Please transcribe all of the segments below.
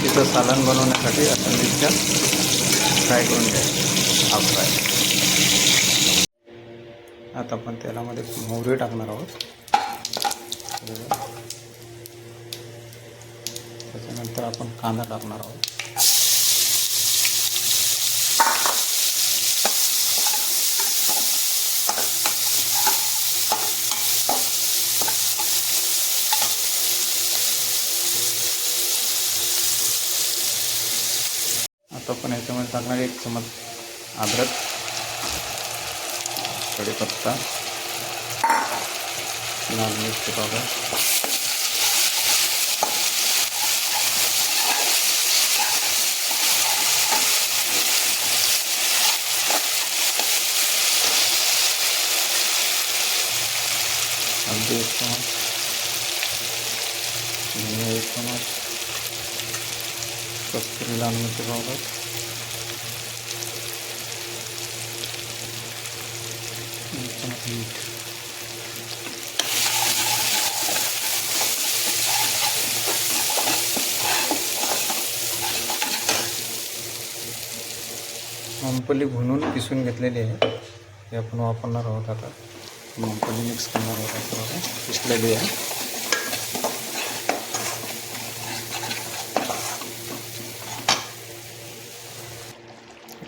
मिरचीचं सालन बनवण्यासाठी आपण मिरच्या फ्राय करून घ्यायचं, हाफ फ्राय. आता आपण तेलामध्ये मोहरी टाकणार आहोत. त्याच्यानंतर आपण कांदा टाकणार आहोत. आता आपण याच्यामध्ये टाकणार 1 चमच अद्रक, कढीपत्ता, लाल मिरची पावडर, हल्दी 1 चमच, धनिया 1 चमच, कस्तुरी लाल मिरची पावडर, मीठ. मुंगफली भुनून पिसून घेतलेली आहे, हे आपण वापरणार आहोत. आता मुंगफली मिक्स करणार आहोत. आपण पिसलेली आहे.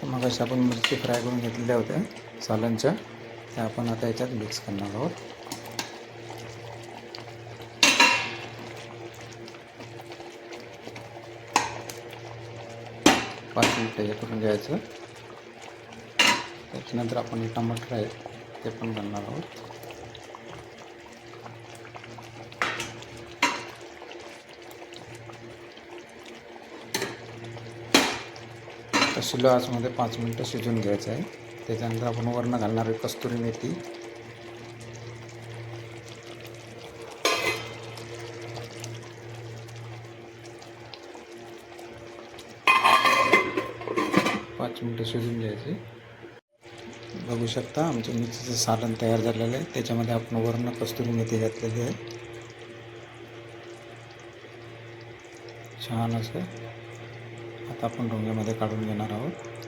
मग अशा आपण मिरची फ्राय करून घेतलेल्या होत्या सालनच्या, त्या आपण आता याच्यात मिक्स करणार आहोत. पाच मिनिटं हे करून घ्यायचं. त्याच्यानंतर आपण टमाटर आहे ते पण घालणार आहोत. स्लो आचमध्ये 5 मिनिटं शिजवून घ्यायचं आहे. त्याच्यानंतर आपण वरून घालणार आहे कस्तुरी मेथी, पाच मिनिटं शिजवून घ्यायचे. बघू शकता आमचं मिरचीचं सालन तयार झालेलं आहे. त्याच्यामध्ये आपण वरून कस्तुरी मेथी घातलेली आहे. छान असं आता आपण ढोंग्यामध्ये काढून घेणार आहोत.